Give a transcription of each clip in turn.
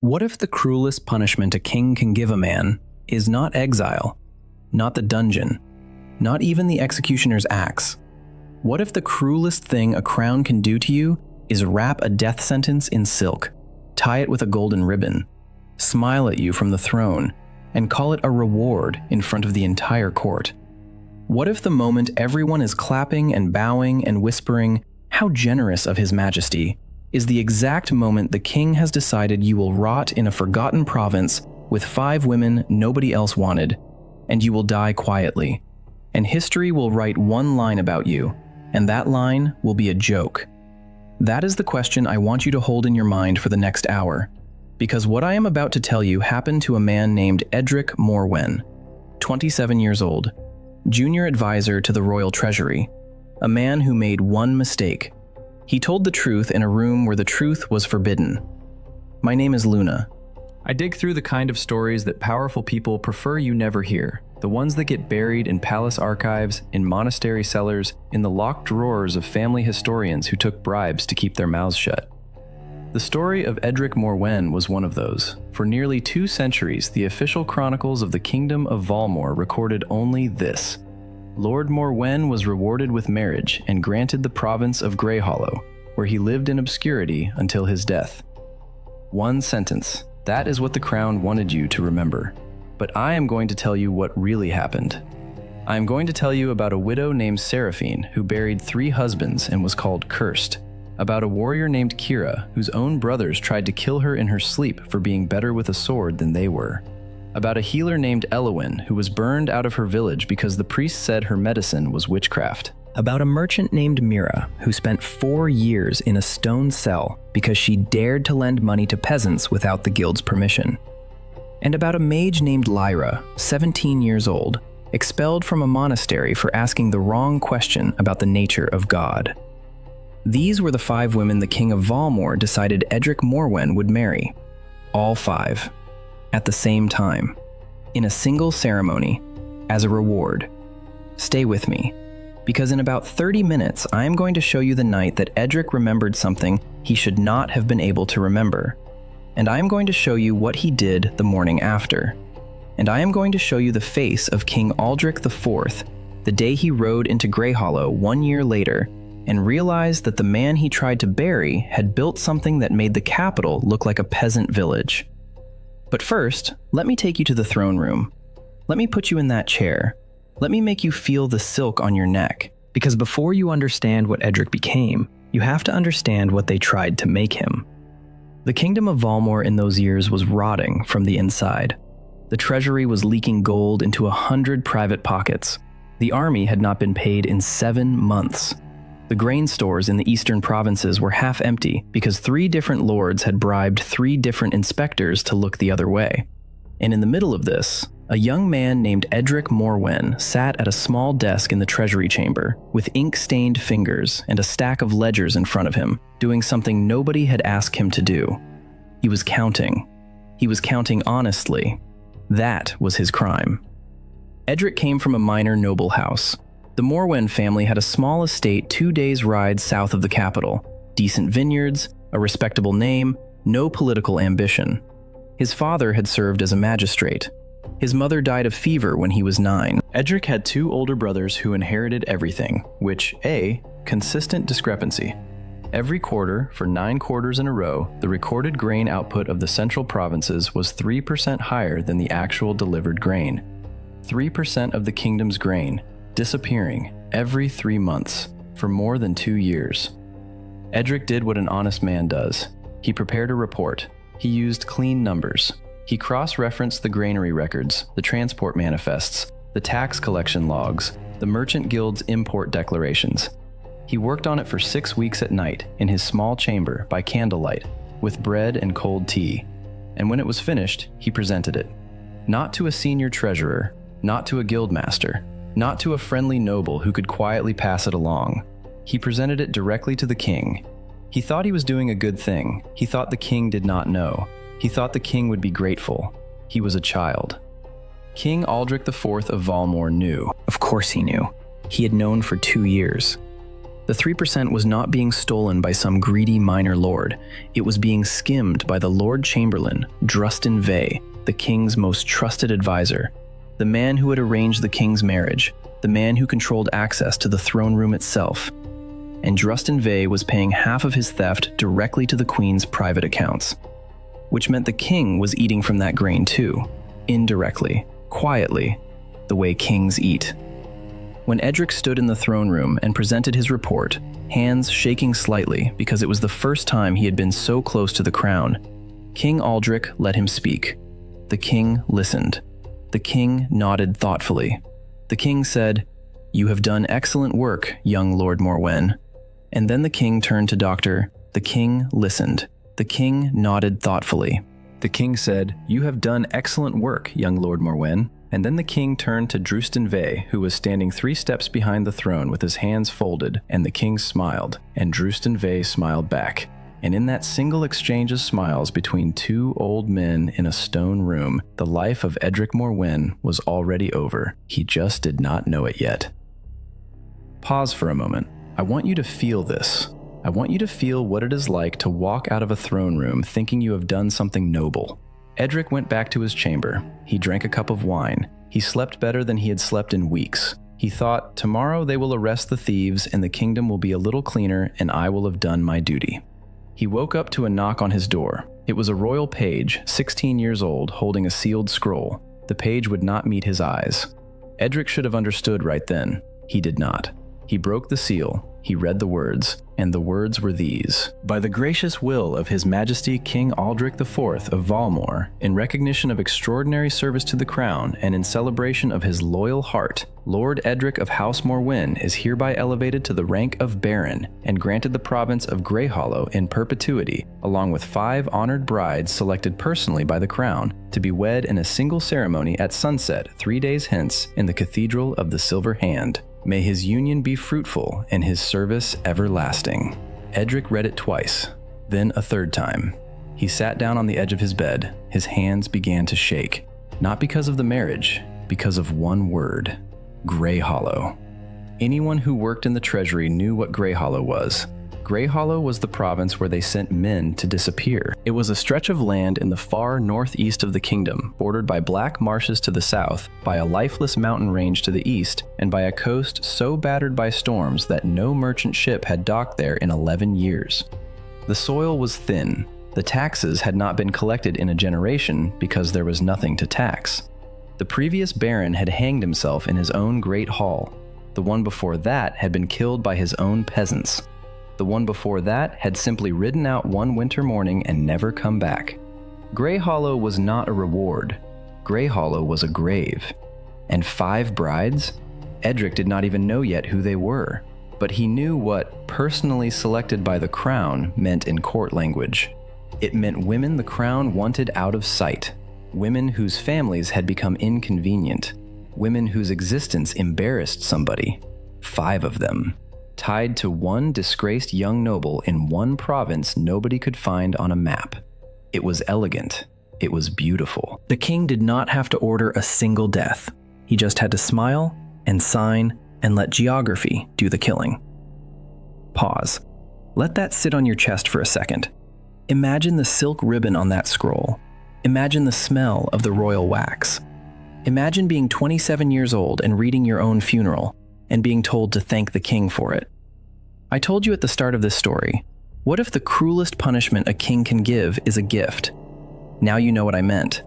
What if the cruelest punishment a king can give a man is not exile, not the dungeon, not even the executioner's axe? What if the cruelest thing a crown can do to you is wrap a death sentence in silk, tie it with a golden ribbon, smile at you from the throne, and call it a reward in front of the entire court? What if the moment everyone is clapping and bowing and whispering, "How generous of His Majesty," is the exact moment the king has decided you will rot in a forgotten province with 5 women nobody else wanted, and you will die quietly, and history will write one line about you, and that line will be a joke? That is the question I want you to hold in your mind for the next hour, because what I am about to tell you happened to a man named Edric Morwen, 27 years old, junior advisor to the royal treasury, a man who made one mistake. He told the truth in a room where the truth was forbidden. My name is Luna. I dig through the kind of stories that powerful people prefer you never hear, the ones that get buried in palace archives, in monastery cellars, in the locked drawers of family historians who took bribes to keep their mouths shut. The story of Edric Morwen was one of those. For nearly 2 centuries, the official chronicles of the Kingdom of Valmor recorded only this: Lord Morwen was rewarded with marriage and granted the province of Greyhollow, where he lived in obscurity until his death. One sentence. That is what the crown wanted you to remember. But I am going to tell you what really happened. I am going to tell you about a widow named Seraphine who buried 3 husbands and was called cursed. About a warrior named Kira whose own brothers tried to kill her in her sleep for being better with a sword than they were. About a healer named Elowin who was burned out of her village because the priest said her medicine was witchcraft. About a merchant named Mira who spent 4 years in a stone cell because she dared to lend money to peasants without the guild's permission. And about a mage named Lyra, 17 years old, expelled from a monastery for asking the wrong question about the nature of God. These were the 5 women the King of Valmor decided Edric Morwen would marry. All 5. At the same time, in a single ceremony, as a reward. Stay with me, because in about 30 minutes I am going to show you the night that Edric remembered something he should not have been able to remember. And I am going to show you what he did the morning after. And I am going to show you the face of King Aldric IV, the day he rode into Greyhollow 1 year later, and realized that the man he tried to bury had built something that made the capital look like a peasant village. But first, let me take you to the throne room. Let me put you in that chair. Let me make you feel the silk on your neck, because before you understand what Edric became, you have to understand what they tried to make him. The Kingdom of Valmor in those years was rotting from the inside. The treasury was leaking gold into 100 private pockets. The army had not been paid in 7 months. The grain stores in the eastern provinces were half empty because 3 different lords had bribed 3 different inspectors to look the other way. And in the middle of this, a young man named Edric Morwen sat at a small desk in the treasury chamber with ink-stained fingers and a stack of ledgers in front of him, doing something nobody had asked him to do. He was counting. He was counting honestly. That was his crime. Edric came from a minor noble house. The Morwen family had a small estate 2 days' ride south of the capital, decent vineyards, a respectable name, no political ambition. His father had served as a magistrate. His mother died of fever when he was 9. Edric had 2 older brothers who inherited everything, which consistent discrepancy. Every quarter, for 9 quarters in a row, the recorded grain output of the central provinces was 3% higher than the actual delivered grain. 3% of the kingdom's grain, disappearing every 3 months for more than 2 years. Edric did what an honest man does. He prepared a report. He used clean numbers. He cross-referenced the granary records, the transport manifests, the tax collection logs, the merchant guild's import declarations. He worked on it for 6 weeks at night in his small chamber by candlelight, with bread and cold tea. And when it was finished, he presented it. Not to a senior treasurer, not to a guildmaster, not to a friendly noble who could quietly pass it along. He presented it directly to the king. He thought he was doing a good thing. He thought the king did not know. He thought the king would be grateful. He was a child. King Aldric IV of Valmor knew. Of course he knew. He had known for 2 years. The The 3% was not being stolen by some greedy minor lord. It was being skimmed by the Lord Chamberlain, Drustin Vey, the king's most trusted advisor, the man who had arranged the king's marriage, the man who controlled access to the throne room itself. And Drustin Vey was paying half of his theft directly to the queen's private accounts, which meant the king was eating from that grain too, indirectly, quietly, the way kings eat. When Edric stood in the throne room and presented his report, hands shaking slightly because it was the first time he had been so close to the crown, King Aldric let him speak. The king listened. The king nodded thoughtfully. The king said, "You have done excellent work, young Lord Morwen." And then the king turned to Doctor. The king listened. The king nodded thoughtfully. The king said, "You have done excellent work, young Lord Morwen." And then the king turned to Drustin Vey, who was standing 3 steps behind the throne with his hands folded, and the king smiled, and Drustin Vey smiled back. And in that single exchange of smiles between 2 old men in a stone room, the life of Edric Morwen was already over. He just did not know it yet. Pause for a moment. I want you to feel this. I want you to feel what it is like to walk out of a throne room thinking you have done something noble. Edric went back to his chamber. He drank a cup of wine. He slept better than he had slept in weeks. He thought, tomorrow they will arrest the thieves and the kingdom will be a little cleaner and I will have done my duty. He woke up to a knock on his door. It was a royal page, 16 years old, holding a sealed scroll. The page would not meet his eyes. Edric should have understood right then. He did not. He broke the seal. He read the words, and the words were these: "By the gracious will of His Majesty King Aldric IV of Valmore, in recognition of extraordinary service to the crown and in celebration of his loyal heart, Lord Edric of House Morwen is hereby elevated to the rank of Baron and granted the province of Greyhollow in perpetuity, along with 5 honored brides selected personally by the crown, to be wed in a single ceremony at sunset 3 days hence in the Cathedral of the Silver Hand. May his union be fruitful and his service everlasting." Edric read it twice, then a 3rd time. He sat down on the edge of his bed. His hands began to shake, not because of the marriage, because of one word: Greyhollow. Anyone who worked in the treasury knew what Greyhollow was. Greyhollow was the province where they sent men to disappear. It was a stretch of land in the far northeast of the kingdom, bordered by black marshes to the south, by a lifeless mountain range to the east, and by a coast so battered by storms that no merchant ship had docked there in 11 years. The soil was thin. The taxes had not been collected in a generation because there was nothing to tax. The previous baron had hanged himself in his own great hall. The one before that had been killed by his own peasants. The one before that had simply ridden out one winter morning and never come back. Greyhollow was not a reward. Greyhollow was a grave. And 5 brides? Edric did not even know yet who they were, but he knew what personally selected by the crown meant in court language. It meant women the crown wanted out of sight, women whose families had become inconvenient, women whose existence embarrassed somebody. 5 of them. Tied to one disgraced young noble in one province nobody could find on a map. It was elegant. It was beautiful. The king did not have to order a single death. He just had to smile and sign and let geography do the killing. Pause. Let that sit on your chest for a second. Imagine the silk ribbon on that scroll. Imagine the smell of the royal wax. Imagine being 27 years old and reading your own funeral and being told to thank the king for it. I told you at the start of this story, what if the cruelest punishment a king can give is a gift? Now you know what I meant.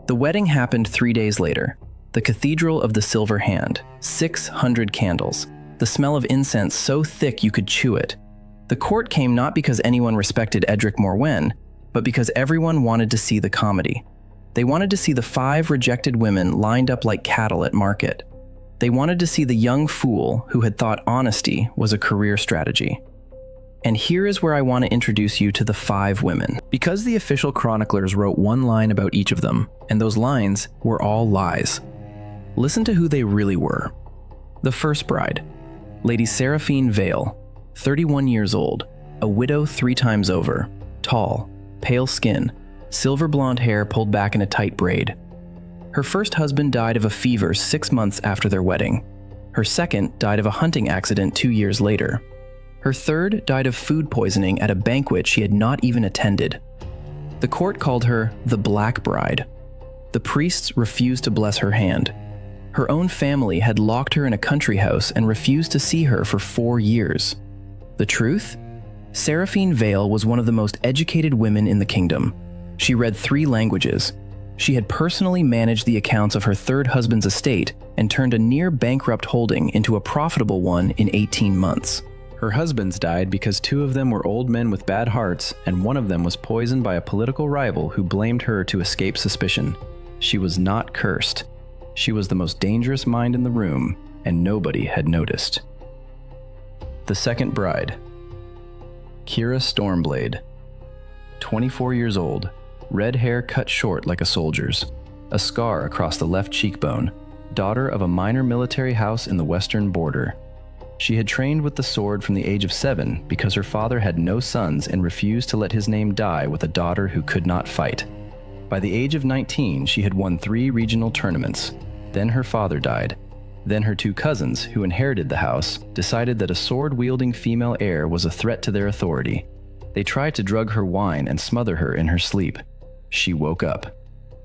The wedding happened 3 days later. The Cathedral of the Silver Hand, 600 candles, the smell of incense so thick you could chew it. The court came not because anyone respected Edric Morwen, but because everyone wanted to see the comedy. They wanted to see the 5 rejected women lined up like cattle at market. They wanted to see the young fool who had thought honesty was a career strategy. And here is where I want to introduce you to the 5 women, because the official chroniclers wrote one line about each of them, and those lines were all lies. Listen to who they really were. The first bride, Lady Seraphine Vale, 31 years old, a widow 3 times over, tall, pale skin, silver blonde hair pulled back in a tight braid. Her first husband died of a fever 6 months after their wedding. Her second died of a hunting accident 2 years later. Her third died of food poisoning at a banquet she had not even attended. The court called her the Black Bride. The priests refused to bless her hand. Her own family had locked her in a country house and refused to see her for 4 years. The truth? Seraphine Vale was one of the most educated women in the kingdom. She read 3 languages. She had personally managed the accounts of her third husband's estate and turned a near-bankrupt holding into a profitable one in 18 months. Her husbands died because 2 of them were old men with bad hearts, and one of them was poisoned by a political rival who blamed her to escape suspicion. She was not cursed. She was the most dangerous mind in the room, and nobody had noticed. The second bride. Kira Stormblade. 24 years old, red hair cut short like a soldier's, a scar across the left cheekbone, daughter of a minor military house in the western border. She had trained with the sword from the age of 7 because her father had no sons and refused to let his name die with a daughter who could not fight. By the age of 19, she had won 3 regional tournaments. Then her father died. Then her 2 cousins, who inherited the house, decided that a sword-wielding female heir was a threat to their authority. They tried to drug her wine and smother her in her sleep. She woke up.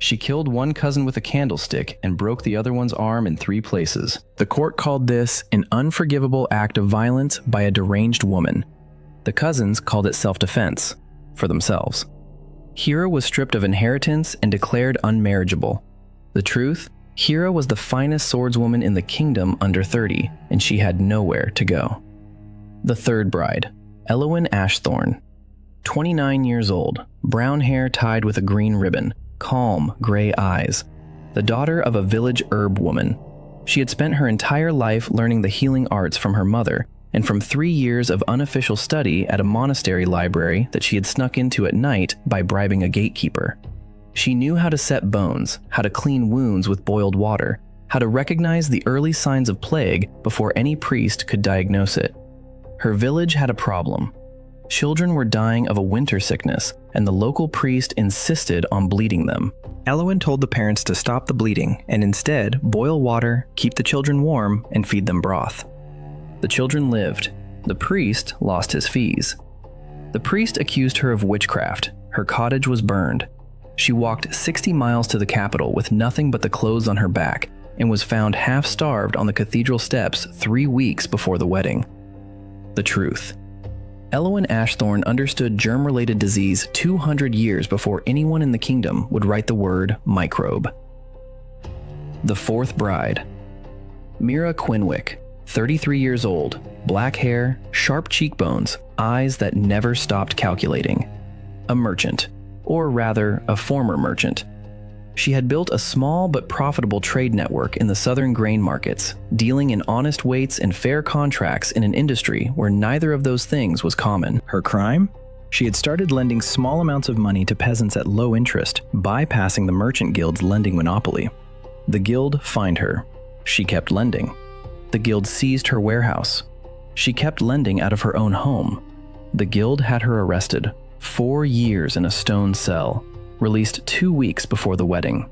She killed one cousin with a candlestick and broke the other one's arm in 3 places. The court called this an unforgivable act of violence by a deranged woman. The cousins called it self-defense, for themselves. Hera was stripped of inheritance and declared unmarriageable. The truth? Hera was the finest swordswoman in the kingdom under 30, and she had nowhere to go. The third bride, Elowyn Ashthorne. 29 years old, brown hair tied with a green ribbon, calm gray eyes. The daughter of a village herb woman. She had spent her entire life learning the healing arts from her mother, and from 3 years of unofficial study at a monastery library that she had snuck into at night by bribing a gatekeeper. She knew how to set bones, how to clean wounds with boiled water, how to recognize the early signs of plague before any priest could diagnose it. Her village had a problem. Children were dying of a winter sickness, and the local priest insisted on bleeding them. Elowyn told the parents to stop the bleeding and instead boil water, keep the children warm, and feed them broth. The children lived. The priest lost his fees. The priest accused her of witchcraft. Her cottage was burned. She walked 60 miles to the capital with nothing but the clothes on her back and was found half-starved on the cathedral steps 3 weeks before the wedding. The truth. Elowyn Ashthorne understood germ-related disease 200 years before anyone in the kingdom would write the word microbe. The fourth bride. Mira Quinwick, 33 years old, black hair, sharp cheekbones, eyes that never stopped calculating. A merchant. Or rather, a former merchant. She had built a small but profitable trade network in the southern grain markets, dealing in honest weights and fair contracts in an industry where neither of those things was common. Her crime? She had started lending small amounts of money to peasants at low interest, bypassing the merchant guild's lending monopoly. The guild fined her. She kept lending. The guild seized her warehouse. She kept lending out of her own home. The guild had her arrested. 4 years in a stone cell, released 2 weeks before the wedding.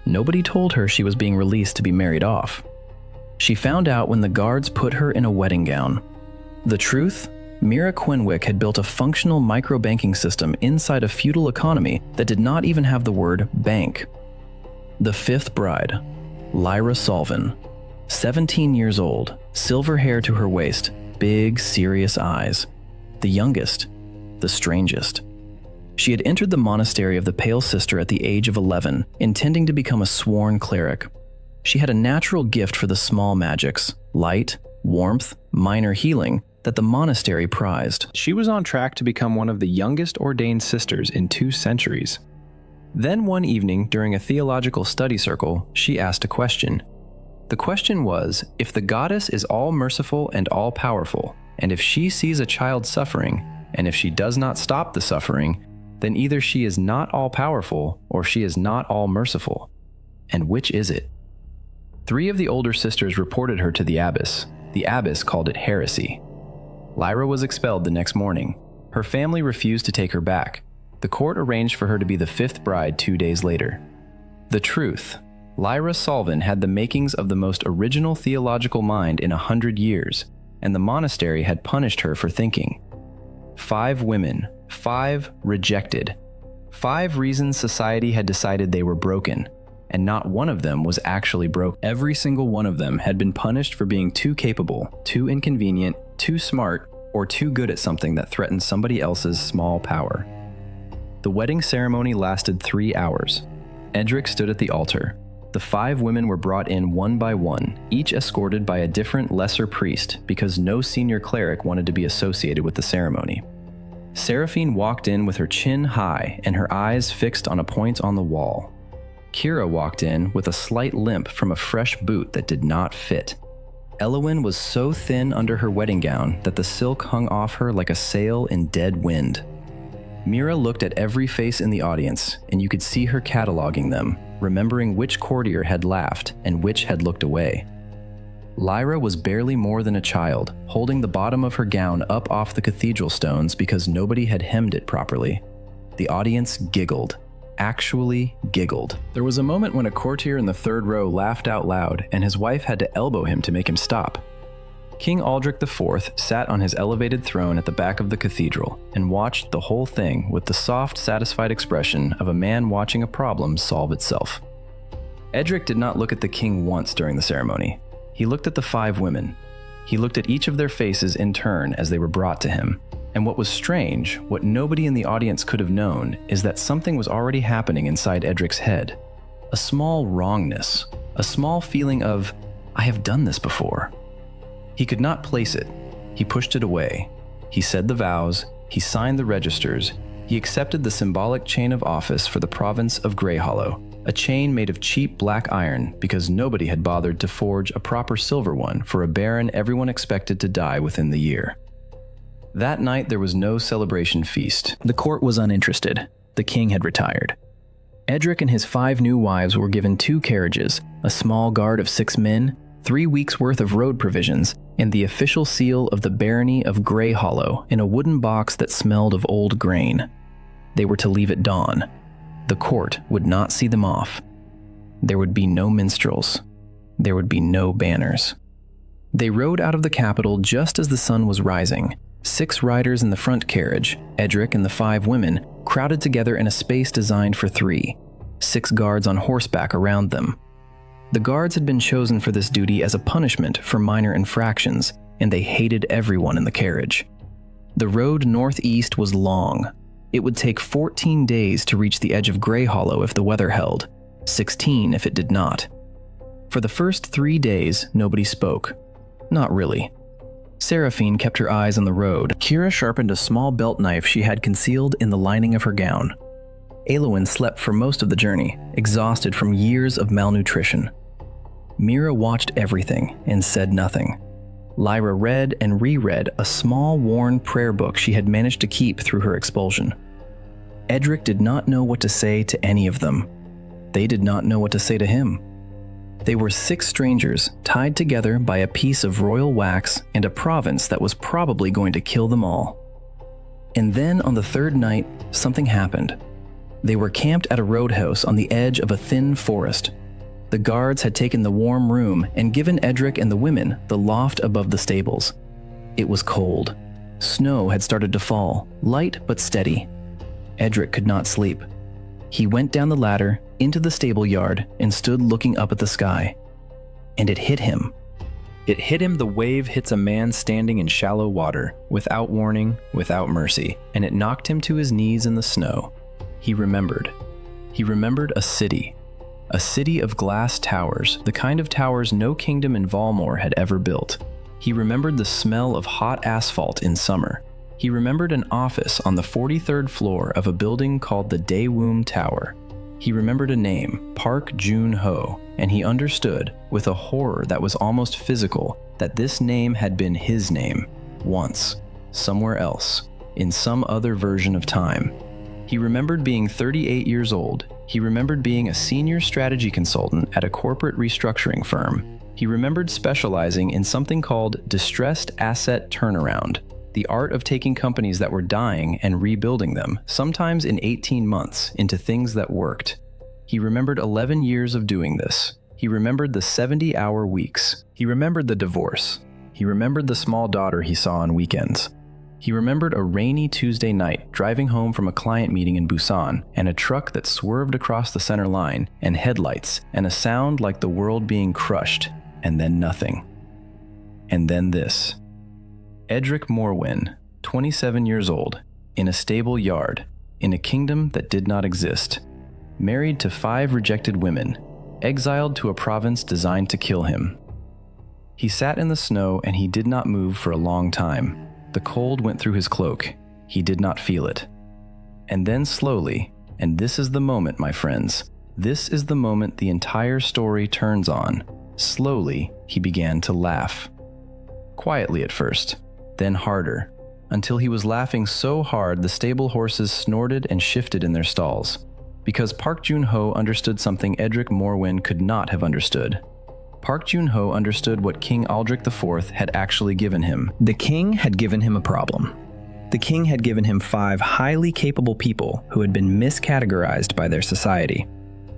Nobody told her she was being released to be married off. She found out when the guards put her in a wedding gown. The truth? Mira Quinwick had built a functional micro-banking system inside a feudal economy that did not even have the word bank. The fifth bride, Lyra Solvin. 17 years old, silver hair to her waist, big, serious eyes. The youngest. The strangest. She had entered the monastery of the Pale Sister at the age of 11, intending to become a sworn cleric. She had a natural gift for the small magics, light, warmth, minor healing, that the monastery prized. She was on track to become one of the youngest ordained sisters in 2 centuries. Then one evening, during a theological study circle, she asked a question. The question was, if the goddess is all-merciful and all-powerful, and if she sees a child suffering, and if she does not stop the suffering, then either she is not all-powerful or she is not all-merciful. And which is it? 3 of the older sisters reported her to the abbess. The abbess called it heresy. Lyra was expelled the next morning. Her family refused to take her back. The court arranged for her to be the 5th bride 2 days later. The truth. Lyra Solvin had the makings of the most original theological mind in 100 years. and the monastery had punished her for thinking. 5 women, 5 rejected. 5 reasons society had decided they were broken, and not one of them was actually broken. Every single one of them had been punished for being too capable, too inconvenient, too smart, or too good at something that threatened somebody else's small power. The wedding ceremony lasted 3 hours. Edric stood at the altar. The 5 women were brought in one by one, each escorted by a different lesser priest because no senior cleric wanted to be associated with the ceremony. Seraphine walked in with her chin high and her eyes fixed on a point on the wall. Kira walked in with a slight limp from a fresh boot that did not fit. Elowyn was so thin under her wedding gown that the silk hung off her like a sail in dead wind. Mira looked at every face in the audience, and you could see her cataloging them, remembering which courtier had laughed and which had looked away. Lyra was barely more than a child, holding the bottom of her gown up off the cathedral stones because nobody had hemmed it properly. The audience giggled. Actually giggled. There was a moment when a courtier in the 3rd row laughed out loud, and his wife had to elbow him to make him stop. King Aldric IV sat on his elevated throne at the back of the cathedral and watched the whole thing with the soft, satisfied expression of a man watching a problem solve itself. Edric did not look at the king once during the ceremony. He looked at the 5 women. He looked at each of their faces in turn as they were brought to him. And what was strange, what nobody in the audience could have known, is that something was already happening inside Edric's head. A small wrongness, a small feeling of, I have done this before. He could not place it. He pushed it away. He said the vows, he signed the registers, he accepted the symbolic chain of office for the province of Greyhollow, a chain made of cheap black iron because nobody had bothered to forge a proper silver one for a baron everyone expected to die within the year. That night there was no celebration feast. The court was uninterested. The king had retired. Edric and his 5 new wives were given 2 carriages, a small guard of 6 men, 3 weeks' worth of road provisions, and the official seal of the barony of Greyhollow in a wooden box that smelled of old grain. They were to leave at dawn. The court would not see them off. There would be no minstrels. There would be no banners. They rode out of the capital just as the sun was rising. 6 riders in the front carriage, Edric and the 5 women, crowded together in a space designed for 3. 6 guards on horseback around them. The guards had been chosen for this duty as a punishment for minor infractions, and they hated everyone in the carriage. The road northeast was long. It would take 14 days to reach the edge of Greyhollow if the weather held, 16 if it did not. For the first 3 days, nobody spoke. Not really. Seraphine kept her eyes on the road. Kira sharpened a small belt knife she had concealed in the lining of her gown. Elowyn slept for most of the journey, exhausted from years of malnutrition. Mira watched everything and said nothing. Lyra read and reread a small, worn prayer book she had managed to keep through her expulsion. Edric did not know what to say to any of them. They did not know what to say to him. They were 6 strangers tied together by a piece of royal wax and a province that was probably going to kill them all. And then on the 3rd night, something happened. They were camped at a roadhouse on the edge of a thin forest. The guards had taken the warm room and given Edric and the women the loft above the stables. It was cold. Snow had started to fall, light but steady. Edric could not sleep. He went down the ladder, into the stable yard, and stood looking up at the sky. And it hit him. It hit him the wave hits a man standing in shallow water, without warning, without mercy, and it knocked him to his knees in the snow. He remembered. He remembered a city of glass towers, the kind of towers no kingdom in Valmore had ever built. He remembered the smell of hot asphalt in summer. He remembered an office on the 43rd floor of a building called the Daewoo Tower. He remembered a name, Park Jun-ho, and he understood, with a horror that was almost physical, that this name had been his name, once, somewhere else, in some other version of time. He remembered being 38 years old. He remembered being a senior strategy consultant at a corporate restructuring firm. He remembered specializing in something called distressed asset turnaround, the art of taking companies that were dying and rebuilding them, sometimes in 18 months, into things that worked. He remembered 11 years of doing this. He remembered the 70-hour weeks. He remembered the divorce. He remembered the small daughter he saw on weekends. He remembered a rainy Tuesday night driving home from a client meeting in Busan, and a truck that swerved across the center line, and headlights, and a sound like the world being crushed, and then nothing. And then this. Edric Morwen, 27 years old, in a stable yard, in a kingdom that did not exist, married to 5 rejected women, exiled to a province designed to kill him. He sat in the snow and he did not move for a long time. The cold went through his cloak. He did not feel it. And then slowly, and this is the moment, my friends, this is the moment the entire story turns on. Slowly, he began to laugh. Quietly at first, then harder, until he was laughing so hard the stable horses snorted and shifted in their stalls. Because Park Jun-ho understood something Edric Morwen could not have understood. Park Jun-ho understood what King Aldric IV had actually given him. The king had given him a problem. The king had given him 5 highly capable people who had been miscategorized by their society.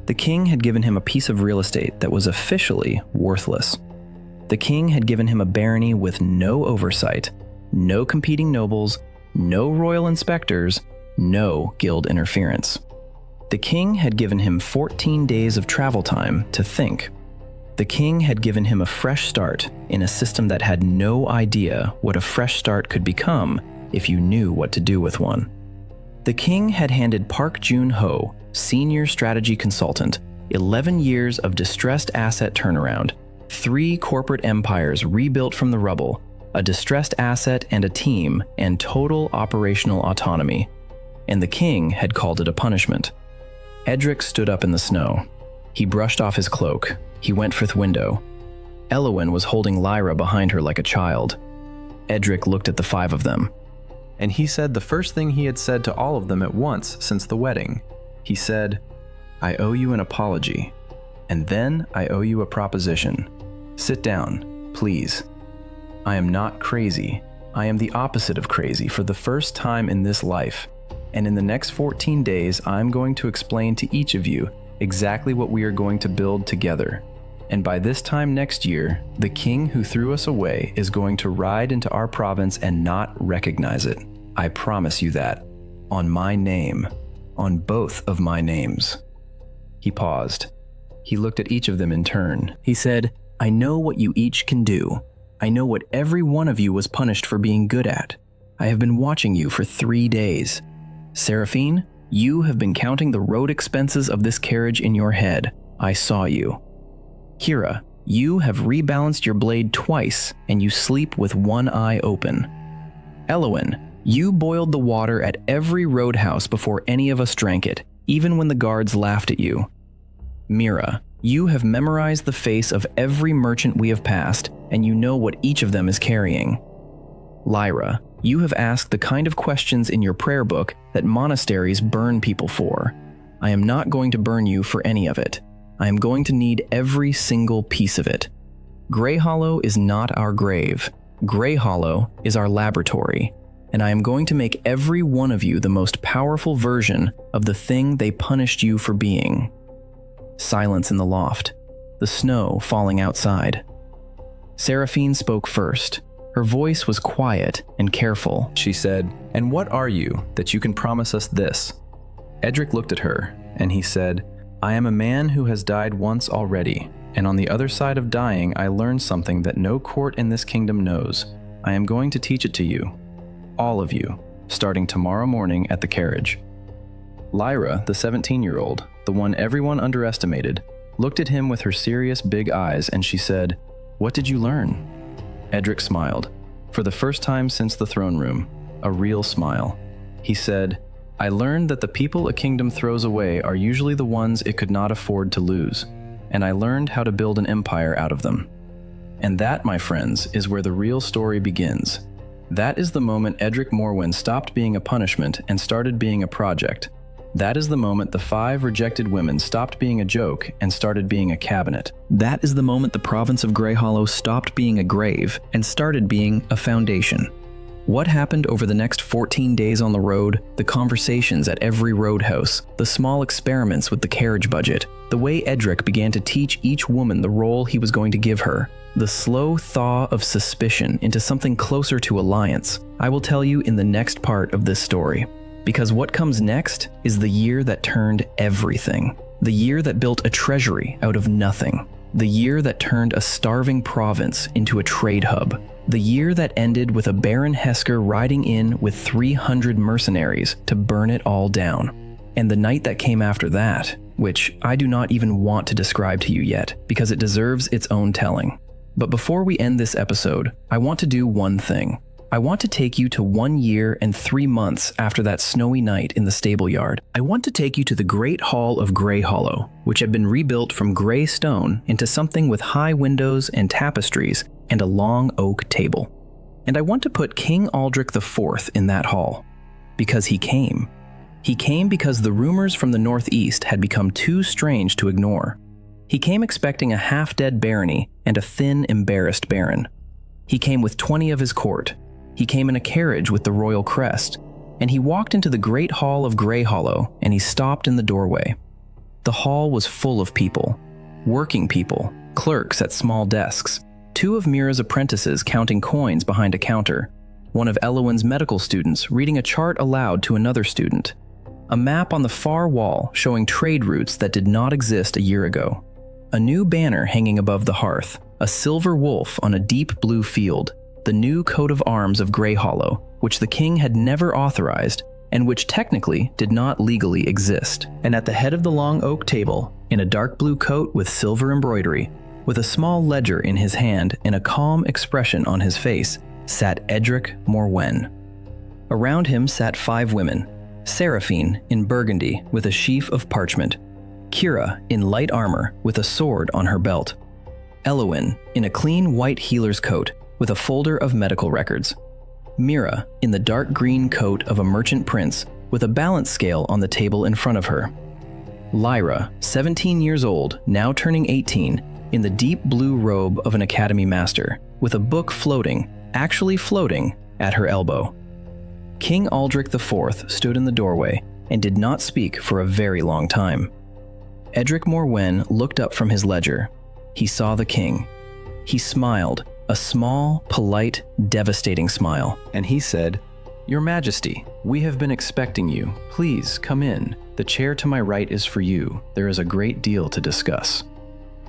The king had given him a piece of real estate that was officially worthless. The king had given him a barony with no oversight, no competing nobles, no royal inspectors, no guild interference. The king had given him 14 days of travel time to think. The king had given him a fresh start in a system that had no idea what a fresh start could become if you knew what to do with one. The king had handed Park Jun-ho, senior strategy consultant, 11 years of distressed asset turnaround, 3 corporate empires rebuilt from the rubble, a distressed asset and a team, and total operational autonomy. And the king had called it a punishment. Edric stood up in the snow. He brushed off his cloak. He went for the window. Elowyn was holding Lyra behind her like a child. Edric looked at the 5 of them. And he said the first thing he had said to all of them at once since the wedding. He said, "I owe you an apology. And then I owe you a proposition. Sit down, please. I am not crazy. I am the opposite of crazy for the first time in this life. And in the next 14 days, I'm going to explain to each of you exactly what we are going to build together. And by this time next year, the king who threw us away is going to ride into our province and not recognize it. I promise you that. On my name. On both of my names." He paused. He looked at each of them in turn. He said, "I know what you each can do. I know what every one of you was punished for being good at. I have been watching you for 3 days. Seraphine, you have been counting the road expenses of this carriage in your head. I saw you. Kira, you have rebalanced your blade twice and you sleep with one eye open. Elowyn, you boiled the water at every roadhouse before any of us drank it, even when the guards laughed at you. Mira, you have memorized the face of every merchant we have passed, and you know what each of them is carrying. Lyra, you have asked the kind of questions in your prayer book that monasteries burn people for. I am not going to burn you for any of it. I am going to need every single piece of it. Greyhollow is not our grave. Greyhollow is our laboratory, and I am going to make every one of you the most powerful version of the thing they punished you for being." Silence in the loft, the snow falling outside. Seraphine spoke first. Her voice was quiet and careful. She said, "And what are you that you can promise us this?" Edric looked at her, and he said, "I am a man who has died once already, and on the other side of dying I learned something that no court in this kingdom knows. I am going to teach it to you. All of you, starting tomorrow morning at the carriage." Lyra, the 17-year-old, the one everyone underestimated, looked at him with her serious big eyes, and she said, "What did you learn?" Edric smiled, for the first time since the throne room, a real smile. He said, "I learned that the people a kingdom throws away are usually the ones it could not afford to lose, and I learned how to build an empire out of them. And that, my friends, is where the real story begins. That is the moment Edric Morwen stopped being a punishment and started being a project. That is the moment the 5 rejected women stopped being a joke and started being a cabinet. That is the moment the province of Greyhollow stopped being a grave and started being a foundation. What happened over the next 14 days on the road, the conversations at every roadhouse, the small experiments with the carriage budget, the way Edric began to teach each woman the role he was going to give her, the slow thaw of suspicion into something closer to alliance, I will tell you in the next part of this story. Because what comes next is the year that turned everything. The year that built a treasury out of nothing. The year that turned a starving province into a trade hub. The year that ended with a Baron Hesker riding in with 300 mercenaries to burn it all down. And the night that came after that, which I do not even want to describe to you yet, because it deserves its own telling. But before we end this episode, I want to do one thing. I want to take you to 1 year and 3 months after that snowy night in the stable yard. I want to take you to the Great Hall of Greyhollow, which had been rebuilt from gray stone into something with high windows and tapestries and a long oak table. And I want to put King Aldric IV in that hall, because he came. He came because the rumors from the northeast had become too strange to ignore. He came expecting a half-dead barony and a thin, embarrassed baron. He came with 20 of his court. He came in a carriage with the royal crest, and he walked into the Great Hall of Greyhollow, and he stopped in the doorway. The hall was full of people, working people, clerks at small desks, 2 of Mira's apprentices counting coins behind a counter, one of Elowin's medical students reading a chart aloud to another student, a map on the far wall showing trade routes that did not exist a year ago, a new banner hanging above the hearth, a silver wolf on a deep blue field, the new coat of arms of Greyhollow, which the king had never authorized and which technically did not legally exist. And at the head of the long oak table, in a dark blue coat with silver embroidery, with a small ledger in his hand and a calm expression on his face, sat Edric Morwen. Around him sat 5 women, Seraphine in burgundy with a sheaf of parchment, Kira in light armor with a sword on her belt, Elowin in a clean white healer's coat with a folder of medical records, Mira in the dark green coat of a merchant prince with a balance scale on the table in front of her, Lyra, 17 years old, now turning 18, in the deep blue robe of an academy master, with a book actually floating, at her elbow. King Aldric IV stood in the doorway and did not speak for a very long time. Edric Morwen looked up from his ledger. He saw the king. He smiled, a small, polite, devastating smile, and he said, "Your Majesty, we have been expecting you. Please come in. The chair to my right is for you. There is a great deal to discuss."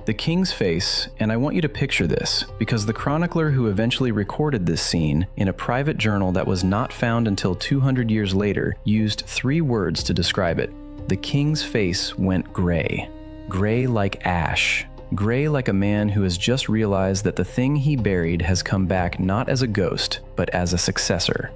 The king's face, and I want you to picture this, because the chronicler who eventually recorded this scene in a private journal that was not found until 200 years later used 3 words to describe it. The king's face went gray. Gray like ash. Gray like a man who has just realized that the thing he buried has come back not as a ghost, but as a successor.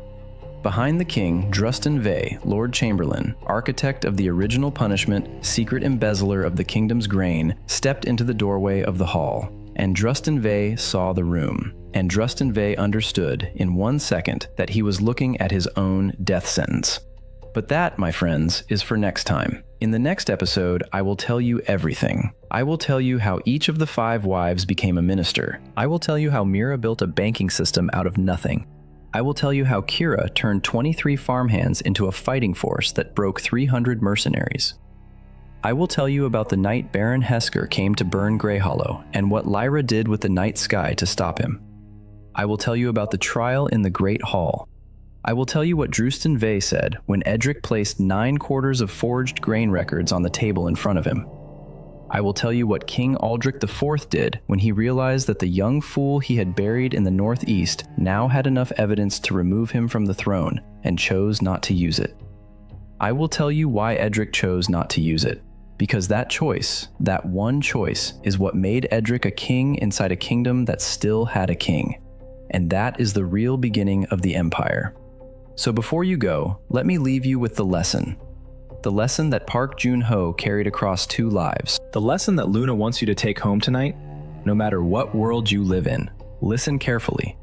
Behind the king, Drustin Vey, Lord Chamberlain, architect of the original punishment, secret embezzler of the kingdom's grain, stepped into the doorway of the hall. And Drustin Vey saw the room. And Drustin Vey understood in 1 second that he was looking at his own death sentence. But that, my friends, is for next time. In the next episode, I will tell you everything. I will tell you how each of the 5 wives became a minister. I will tell you how Mira built a banking system out of nothing. I will tell you how Kira turned 23 farmhands into a fighting force that broke 300 mercenaries. I will tell you about the night Baron Hesker came to burn Greyhollow and what Lyra did with the night sky to stop him. I will tell you about the trial in the Great Hall. I will tell you what Drustin Vey said when Edric placed 9 quarters of forged grain records on the table in front of him. I will tell you what King Aldric IV did when he realized that the young fool he had buried in the northeast now had enough evidence to remove him from the throne and chose not to use it. I will tell you why Edric chose not to use it, because that choice, that one choice, is what made Edric a king inside a kingdom that still had a king. And that is the real beginning of the empire. So before you go, let me leave you with the lesson. The lesson that Park Joon-ho carried across 2 lives. The lesson that Luna wants you to take home tonight, no matter what world you live in, listen carefully.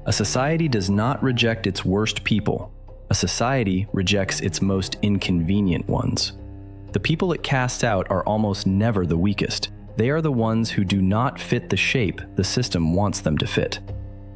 A society does not reject its worst people. A society rejects its most inconvenient ones. The people it casts out are almost never the weakest. They are the ones who do not fit the shape the system wants them to fit.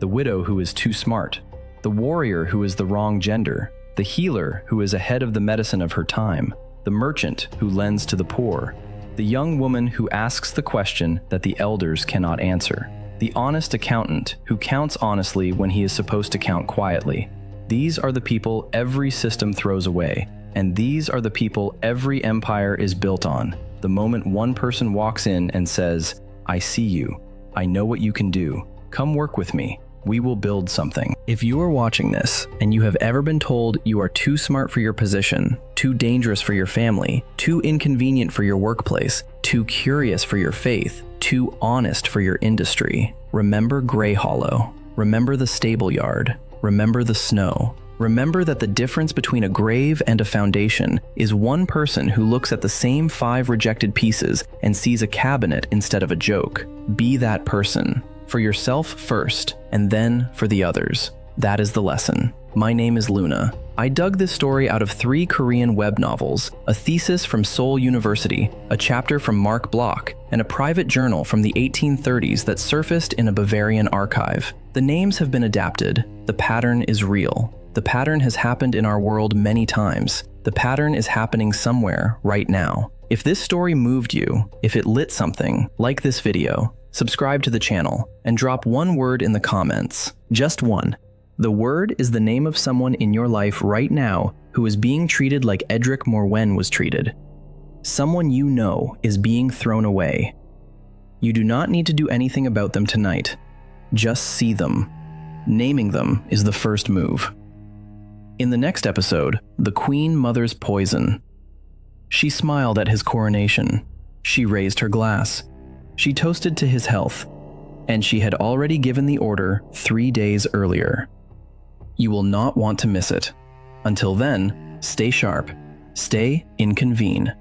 The widow who is too smart, the warrior who is the wrong gender, the healer who is ahead of the medicine of her time, the merchant who lends to the poor, the young woman who asks the question that the elders cannot answer, the honest accountant who counts honestly when he is supposed to count quietly. These are the people every system throws away, and these are the people every empire is built on. The moment one person walks in and says, "I see you. I know what you can do. Come work with me. We will build something." If you are watching this and you have ever been told you are too smart for your position, too dangerous for your family, too inconvenient for your workplace, too curious for your faith, too honest for your industry, remember Greyhollow. Remember the stable yard. Remember the snow. Remember that the difference between a grave and a foundation is one person who looks at the same 5 rejected pieces and sees a cabinet instead of a joke. Be that person. For yourself first, and then for the others. That is the lesson. My name is Luna. I dug this story out of 3 Korean web novels, a thesis from Seoul University, a chapter from Mark Bloch, and a private journal from the 1830s that surfaced in a Bavarian archive. The names have been adapted. The pattern is real. The pattern has happened in our world many times. The pattern is happening somewhere right now. If this story moved you, if it lit something, like this video, subscribe to the channel, and drop one word in the comments. Just one. The word is the name of someone in your life right now who is being treated like Edric Morwen was treated. Someone you know is being thrown away. You do not need to do anything about them tonight. Just see them. Naming them is the first move. In the next episode, the Queen Mother's poison. She smiled at his coronation. She raised her glass. She toasted to his health, and she had already given the order 3 days earlier. You will not want to miss it. Until then, stay sharp, stay inconvene.